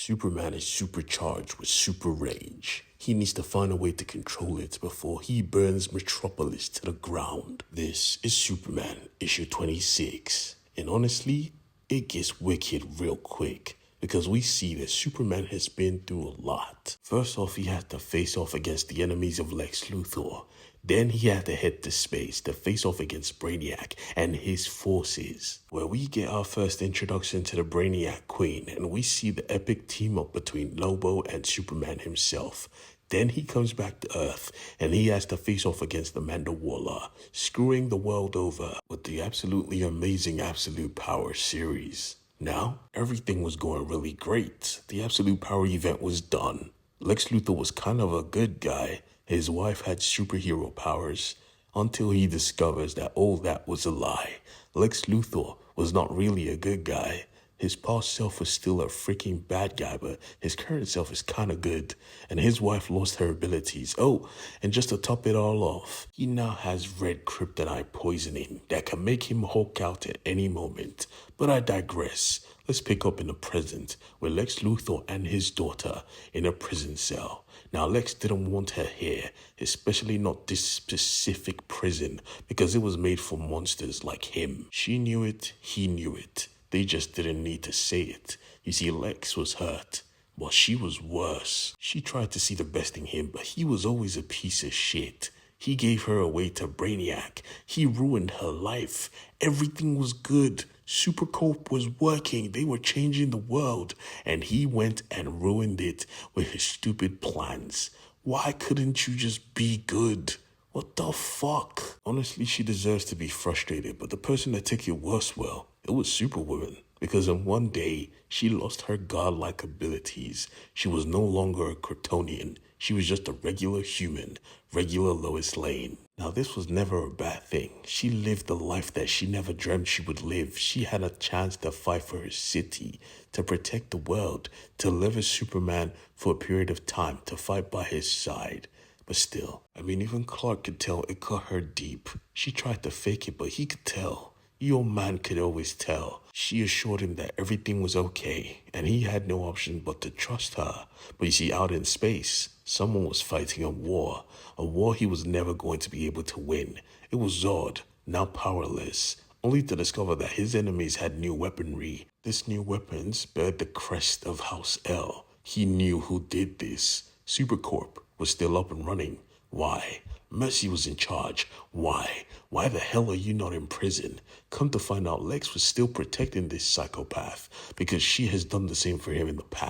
Superman is supercharged with super rage. He needs to find a way to control it before he burns Metropolis to the ground. This is Superman issue 26. And honestly, it gets wicked real quick because we see that Superman has been through a lot. First off, he had to face off against the enemies of Lex Luthor. Then he had to head to space to face off against Brainiac and his forces, where we get our first introduction to the Brainiac Queen, and we see the epic team up between Lobo and Superman himself. Then he comes back to Earth, and he has to face off against the Waller, screwing the world over with the absolutely amazing Absolute Power series. Now, everything was going really great. The Absolute Power event was done. Lex Luthor was kind of a good guy. His wife had superhero powers until he discovers that all that was a lie. Lex Luthor was not really a good guy. His past self was still a freaking bad guy, but his current self is kind of good. And his wife lost her abilities. Oh, and just to top it all off, he now has red kryptonite poisoning that can make him Hulk out at any moment. But I digress. Let's pick up in the present with Lex Luthor and his daughter in a prison cell. Now, Lex didn't want her here, especially not this specific prison, because it was made for monsters like him. She knew it, he knew it. They just didn't need to say it. You see, Lex was hurt, but she was worse. She tried to see the best in him, but he was always a piece of shit. He gave her away to Brainiac. He ruined her life. Everything was good. Supercorp was working. They were changing the world. And he went and ruined it with his stupid plans. Why couldn't you just be good? What the fuck? Honestly, she deserves to be frustrated, but the person that took it worse, well, it was Superwoman. Because in one day, she lost her godlike abilities. She was no longer a Kryptonian. She was just a regular human, regular Lois Lane. Now, this was never a bad thing. She lived the life that she never dreamt she would live. She had a chance to fight for her city, to protect the world, to live as Superman for a period of time, to fight by his side. But still, even Clark could tell it cut her deep. She tried to fake it, but he could tell. Your man could always tell. She assured him that everything was okay, and he had no option but to trust her. But you see, out in space, someone was fighting a war he was never going to be able to win. It was Zod, now powerless, only to discover that his enemies had new weaponry. This new weapons bear the crest of House L. He knew who did this. Supercorp was still up and running. Why? Mercy was in charge. Why? Why the hell are you not in prison? Come to find out, Lex was still protecting this psychopath because she has done the same for him in the past.